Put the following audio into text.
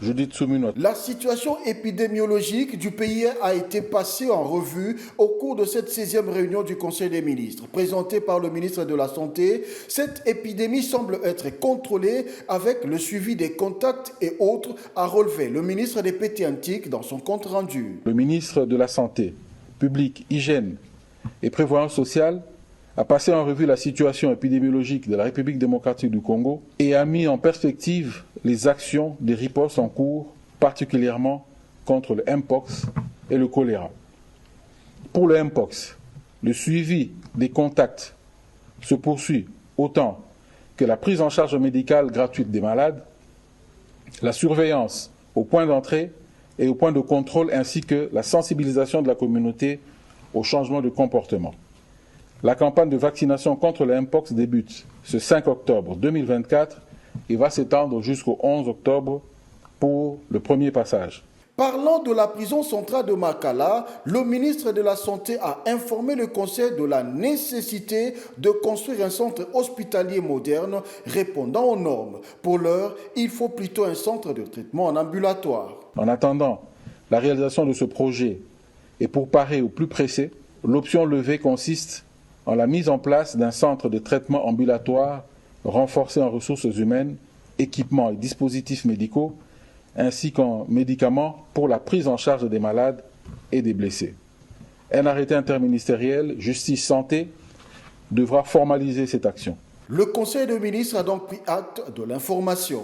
Judith Souminot. La situation épidémiologique du pays a été passée en revue au cours de cette 16e réunion du Conseil des ministres. Présentée par le ministre de la Santé, cette épidémie semble être contrôlée avec le suivi des contacts et autres, a relevé le ministre des Pétés Antiques dans son compte rendu. Le ministre de la Santé, Publique, Hygiène et Prévoyance sociale a passé en revue la situation épidémiologique de la République démocratique du Congo et a mis en perspective les actions des ripostes en cours, particulièrement contre le Mpox et le choléra. Pour le Mpox, le suivi des contacts se poursuit autant que la prise en charge médicale gratuite des malades, la surveillance au point d'entrée et au point de contrôle ainsi que la sensibilisation de la communauté au changement de comportement. La campagne de vaccination contre le Mpox débute ce 5 octobre 2024 et va s'étendre jusqu'au 11 octobre pour le premier passage. Parlant de la prison centrale de Makala, le ministre de la Santé a informé le Conseil de la nécessité de construire un centre hospitalier moderne répondant aux normes. Pour l'heure, il faut plutôt un centre de traitement en ambulatoire. En attendant la réalisation de ce projet et pour parer au plus pressé, l'option levée consiste en la mise en place d'un centre de traitement ambulatoire renforcé en ressources humaines, équipements et dispositifs médicaux, ainsi qu'en médicaments pour la prise en charge des malades et des blessés. Un arrêté interministériel Justice-Santé devra formaliser cette action. Le Conseil des ministres a donc pris acte de l'information.